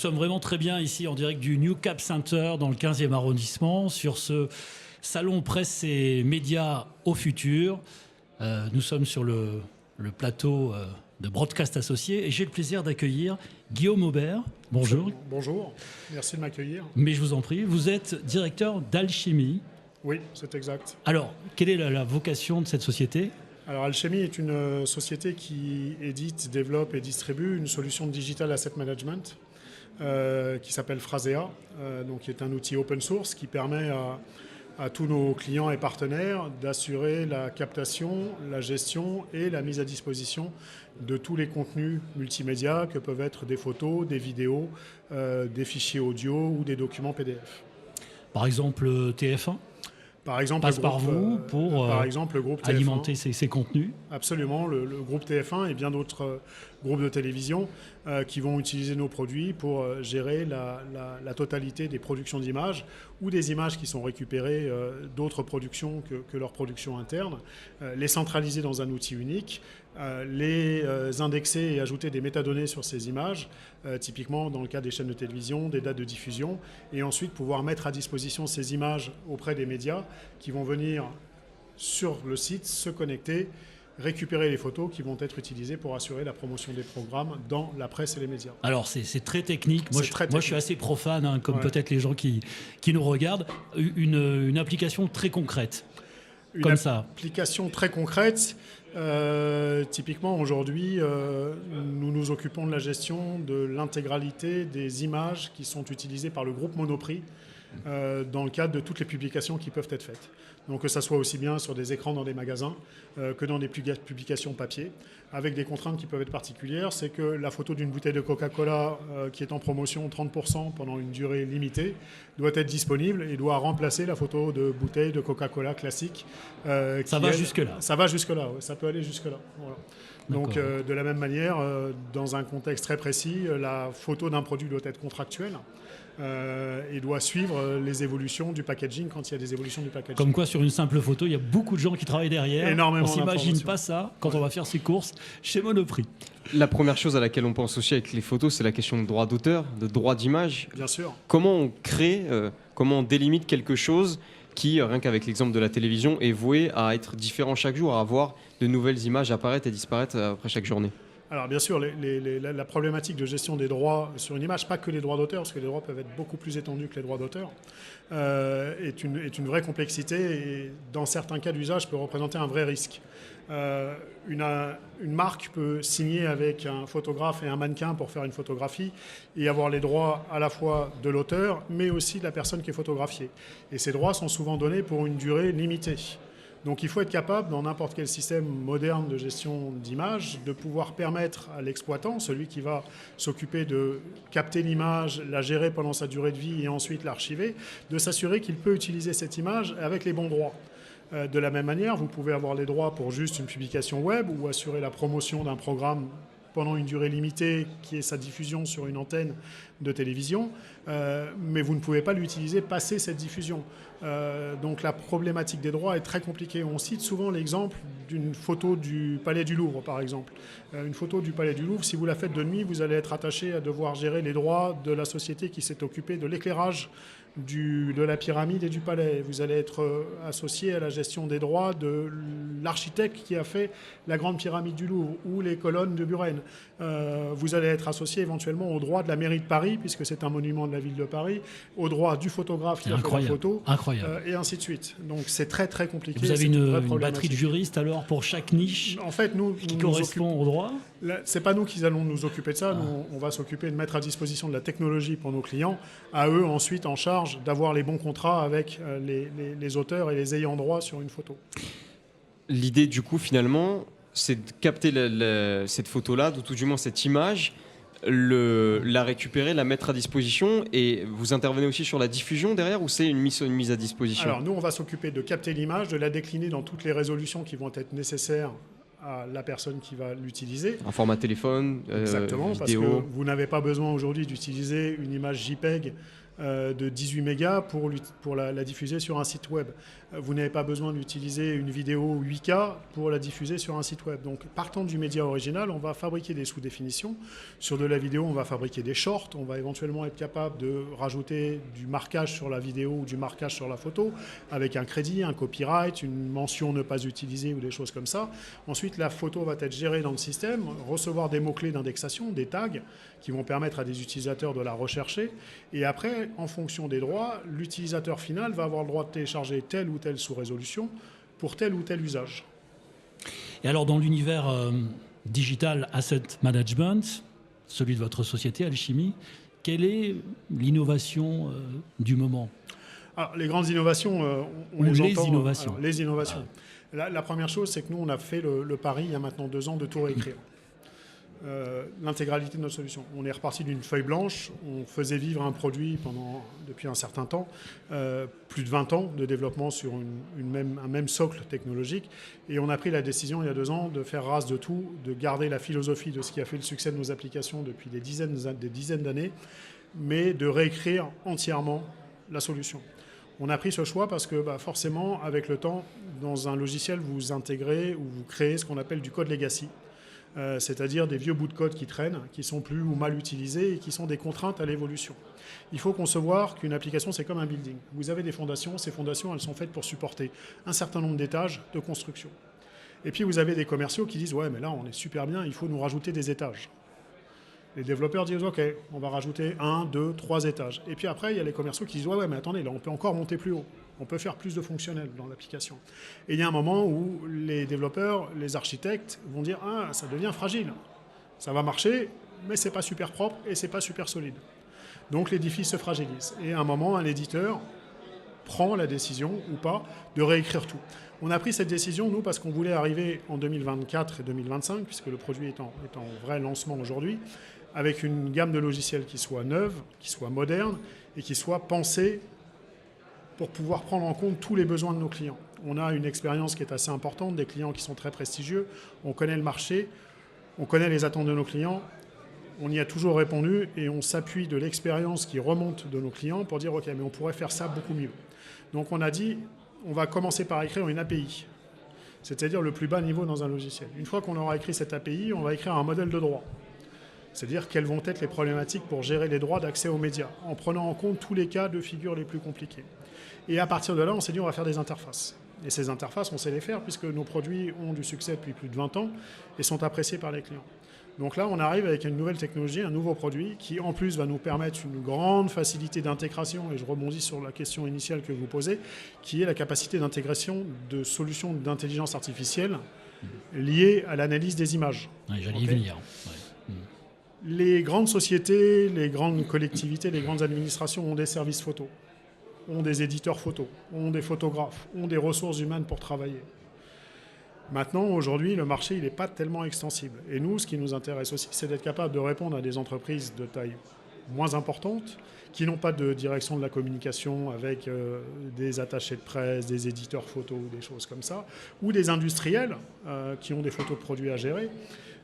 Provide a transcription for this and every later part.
sommes vraiment très bien ici en direct du New Cap Center dans le 15e arrondissement sur ce salon presse et médias au futur. Nous sommes sur le plateau de Broadcast Associés et j'ai le plaisir d'accueillir Guillaume Aubert. Bonjour. Bonjour, merci de m'accueillir. Mais je vous en prie, vous êtes directeur d'Alchemy. Oui, c'est exact. Alors, quelle est la vocation de cette société ? Alors Alchemy est une société qui édite, développe et distribue une solution de digital asset management qui s'appelle Phrasea, donc qui est un outil open source qui permet à tous nos clients et partenaires d'assurer la captation, la gestion et la mise à disposition de tous les contenus multimédia que peuvent être des photos, des vidéos, des fichiers audio ou des documents PDF. Par exemple, TF1 par exemple, passe par vous pour le groupe TF1, alimenter ces contenus. Absolument, le groupe TF1 et bien d'autres groupes de télévision qui vont utiliser nos produits pour gérer la totalité des productions d'images ou des images qui sont récupérées d'autres productions que leur production interne, les centraliser dans un outil unique, les indexer et ajouter des métadonnées sur ces images, typiquement dans le cas des chaînes de télévision, des dates de diffusion, et ensuite pouvoir mettre à disposition ces images auprès des médias qui vont venir sur le site, se connecter, récupérer les photos qui vont être utilisées pour assurer la promotion des programmes dans la presse et les médias. Alors c'est très technique. Moi je suis assez profane, comme peut-être les gens qui nous regardent. Une application très concrète. Une application très concrète. Typiquement aujourd'hui, nous nous occupons de la gestion de l'intégralité des images qui sont utilisées par le groupe Monoprix dans le cadre de toutes les publications qui peuvent être faites. Donc que ça soit aussi bien sur des écrans dans des magasins que dans des publications papier, avec des contraintes qui peuvent être particulières. C'est que la photo d'une bouteille de Coca-Cola qui est en promotion 30% pendant une durée limitée doit être disponible et doit remplacer la photo de bouteille de Coca-Cola classique. Ça va jusque-là. Ça va jusque-là, ouais, ça peut aller jusque-là. Voilà. Donc de la même manière, dans un contexte très précis, la photo d'un produit doit être contractuelle. Et doit suivre les évolutions du packaging quand il y a des évolutions du packaging. Comme quoi, sur une simple photo, il y a beaucoup de gens qui travaillent derrière. Énormément on ne s'imagine pas ça quand on va faire ses courses chez Monoprix. La première chose à laquelle on pense aussi avec les photos, c'est la question de droit d'auteur, de droit d'image. Bien sûr. Comment on crée, comment on délimite quelque chose qui, rien qu'avec l'exemple de la télévision, est voué à être différent chaque jour, à avoir de nouvelles images apparaître et disparaître après chaque journée? Alors bien sûr, la problématique de gestion des droits sur une image, pas que les droits d'auteur, parce que les droits peuvent être beaucoup plus étendus que les droits d'auteur, est une vraie complexité et dans certains cas d'usage peut représenter un vrai risque. Une marque peut signer avec un photographe et un mannequin pour faire une photographie et avoir les droits à la fois de l'auteur, mais aussi de la personne qui est photographiée. Et ces droits sont souvent donnés pour une durée limitée. Donc il faut être capable, dans n'importe quel système moderne de gestion d'image, de pouvoir permettre à l'exploitant, celui qui va s'occuper de capter l'image, la gérer pendant sa durée de vie et ensuite l'archiver, de s'assurer qu'il peut utiliser cette image avec les bons droits. De la même manière, vous pouvez avoir les droits pour juste une publication web ou assurer la promotion d'un programme pendant une durée limitée qui est sa diffusion sur une antenne de télévision, mais vous ne pouvez pas l'utiliser passé cette diffusion. Donc la problématique des droits est très compliquée. On cite souvent l'exemple d'une photo du Palais du Louvre, par exemple. Une photo du Palais du Louvre, si vous la faites de nuit, vous allez être attaché à devoir gérer les droits de la société qui s'est occupée de l'éclairage de la pyramide et du palais. Vous allez être associé à la gestion des droits de l'architecte qui a fait la grande pyramide du Louvre ou les colonnes de Buren. Vous allez être associé éventuellement aux droits de la mairie de Paris, puisque c'est un monument de la ville de Paris, aux droits du photographe qui a fait la photo, et ainsi de suite. Donc c'est très très compliqué. Vous avez une batterie de juristes alors pour chaque niche en fait, qui correspond aux droits? C'est pas nous qui allons nous occuper de ça. Nous, on va s'occuper de mettre à disposition de la technologie pour nos clients, à eux ensuite en charge d'avoir les bons contrats avec les auteurs et les ayants droit sur une photo. L'idée du coup finalement, c'est de capter cette photo-là, ou tout du moins cette image, la récupérer, la mettre à disposition, et vous intervenez aussi sur la diffusion derrière, ou c'est une mise à disposition? Alors nous, on va s'occuper de capter l'image, de la décliner dans toutes les résolutions qui vont être nécessaires à la personne qui va l'utiliser. Un format téléphone, exactement, vidéo. parce que vous n'avez pas besoin aujourd'hui d'utiliser une image JPEG de 18 mégas pour la diffuser sur un site web. Vous n'avez pas besoin d'utiliser une vidéo 8K pour la diffuser sur un site web. Donc, partant du média original, on va fabriquer des sous-définitions. Sur de la vidéo, on va fabriquer des shorts. On va éventuellement être capable de rajouter du marquage sur la vidéo ou du marquage sur la photo avec un crédit, un copyright, une mention ne pas utiliser ou des choses comme ça. Ensuite, la photo va être gérée dans le système, recevoir des mots-clés d'indexation, des tags qui vont permettre à des utilisateurs de la rechercher. Et après, en fonction des droits, l'utilisateur final va avoir le droit de télécharger telle ou telle sous-résolution pour tel ou tel usage. Et alors, dans l'univers digital asset management, celui de votre société Alchimie, quelle est l'innovation du moment? Alors, les grandes innovations, les innovations. La première chose, c'est que nous, on a fait le pari, il y a maintenant 2 ans, de tout réécrire. L'intégralité de notre solution. On est reparti d'une feuille blanche, on faisait vivre un produit depuis un certain temps, plus de 20 ans de développement sur un même socle technologique, et on a pris la décision il y a 2 ans de faire race de tout, de garder la philosophie de ce qui a fait le succès de nos applications depuis des dizaines d'années, mais de réécrire entièrement la solution. On a pris ce choix parce que forcément, avec le temps, dans un logiciel, vous intégrez ou vous créez ce qu'on appelle du code legacy. C'est-à-dire des vieux bouts de code qui traînent, qui sont plus ou mal utilisés et qui sont des contraintes à l'évolution. Il faut concevoir qu'une application, c'est comme un building. Vous avez des fondations, ces fondations, elles sont faites pour supporter un certain nombre d'étages de construction. Et puis vous avez des commerciaux qui disent « ouais, mais là, on est super bien, il faut nous rajouter des étages ». Les développeurs disent « ok, on va rajouter 1, 2, 3 étages ». Et puis après, il y a les commerciaux qui disent « ouais, mais attendez, là, on peut encore monter plus haut. On peut faire plus de fonctionnel dans l'application ». Et il y a un moment où les développeurs, les architectes vont dire « ah, ça devient fragile. Ça va marcher, mais c'est pas super propre et c'est pas super solide ». Donc l'édifice se fragilise. Et à un moment, un éditeur prend la décision, ou pas, de réécrire tout. On a pris cette décision, nous, parce qu'on voulait arriver en 2024 et 2025, puisque le produit est en vrai lancement aujourd'hui, avec une gamme de logiciels qui soit neuve, qui soit moderne et qui soit pensée pour pouvoir prendre en compte tous les besoins de nos clients. On a une expérience qui est assez importante, des clients qui sont très prestigieux, on connaît le marché, on connaît les attentes de nos clients, on y a toujours répondu et on s'appuie de l'expérience qui remonte de nos clients pour dire « ok, mais on pourrait faire ça beaucoup mieux ». Donc on a dit « on va commencer par écrire une API ». C'est-à-dire le plus bas niveau dans un logiciel. Une fois qu'on aura écrit cette API, on va écrire un modèle de droit. C'est-à-dire quelles vont être les problématiques pour gérer les droits d'accès aux médias, en prenant en compte tous les cas de figure les plus compliqués. Et à partir de là, on s'est dit on va faire des interfaces. Et ces interfaces, on sait les faire puisque nos produits ont du succès depuis plus de 20 ans et sont appréciés par les clients. Donc là, on arrive avec une nouvelle technologie, un nouveau produit qui, en plus, va nous permettre une grande facilité d'intégration, et je rebondis sur la question initiale que vous posez, qui est la capacité d'intégration de solutions d'intelligence artificielle liées à l'analyse des images. Ouais, j'allais y venir. Ouais. Les grandes sociétés, les grandes collectivités, les grandes administrations ont des services photos, ont des éditeurs photos, ont des photographes, ont des ressources humaines pour travailler. Maintenant, aujourd'hui, le marché, il n'est pas tellement extensible. Et nous, ce qui nous intéresse aussi, c'est d'être capable de répondre à des entreprises de taille moins importante, qui n'ont pas de direction de la communication avec des attachés de presse, des éditeurs photos, des choses comme ça, ou des industriels qui ont des photos de produits à gérer,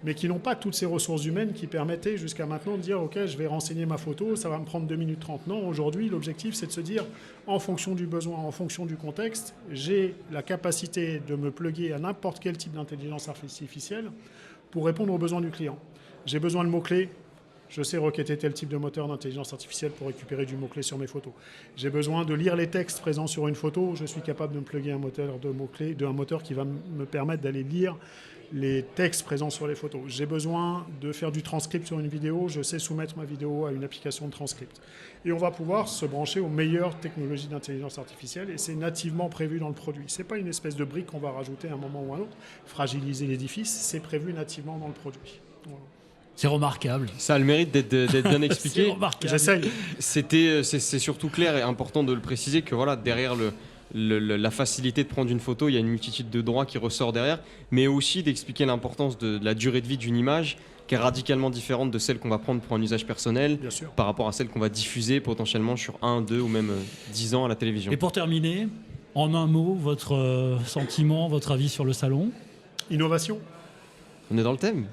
mais qui n'ont pas toutes ces ressources humaines qui permettaient jusqu'à maintenant de dire « ok, je vais renseigner ma photo, ça va me prendre 2 minutes 30 ». Non, aujourd'hui, l'objectif, c'est de se dire, en fonction du besoin, en fonction du contexte, j'ai la capacité de me plugger à n'importe quel type d'intelligence artificielle pour répondre aux besoins du client. J'ai besoin de mots-clés, je sais requêter tel type de moteur d'intelligence artificielle pour récupérer du mot-clé sur mes photos. J'ai besoin de lire les textes présents sur une photo, je suis capable de me plugger un moteur de mots-clés, un moteur qui va me permettre d'aller lire les textes présents sur les photos. J'ai besoin de faire du transcript sur une vidéo, je sais soumettre ma vidéo à une application de transcript. Et on va pouvoir se brancher aux meilleures technologies d'intelligence artificielle et c'est nativement prévu dans le produit. Ce n'est pas une espèce de brique qu'on va rajouter à un moment ou à un autre, fragiliser l'édifice, c'est prévu nativement dans le produit. Voilà. C'est remarquable. Ça a le mérite d'être bien expliqué. C'est remarquable. J'essaye. C'est surtout clair et important de le préciser que voilà, derrière la facilité de prendre une photo, il y a une multitude de droits qui ressort derrière, mais aussi d'expliquer l'importance de la durée de vie d'une image qui est radicalement différente de celle qu'on va prendre pour un usage personnel par rapport à celle qu'on va diffuser potentiellement sur 1, 2 ou même 10 ans à la télévision. Et pour terminer, en un mot, votre sentiment, votre avis sur le salon ? Innovation. On est dans le thème.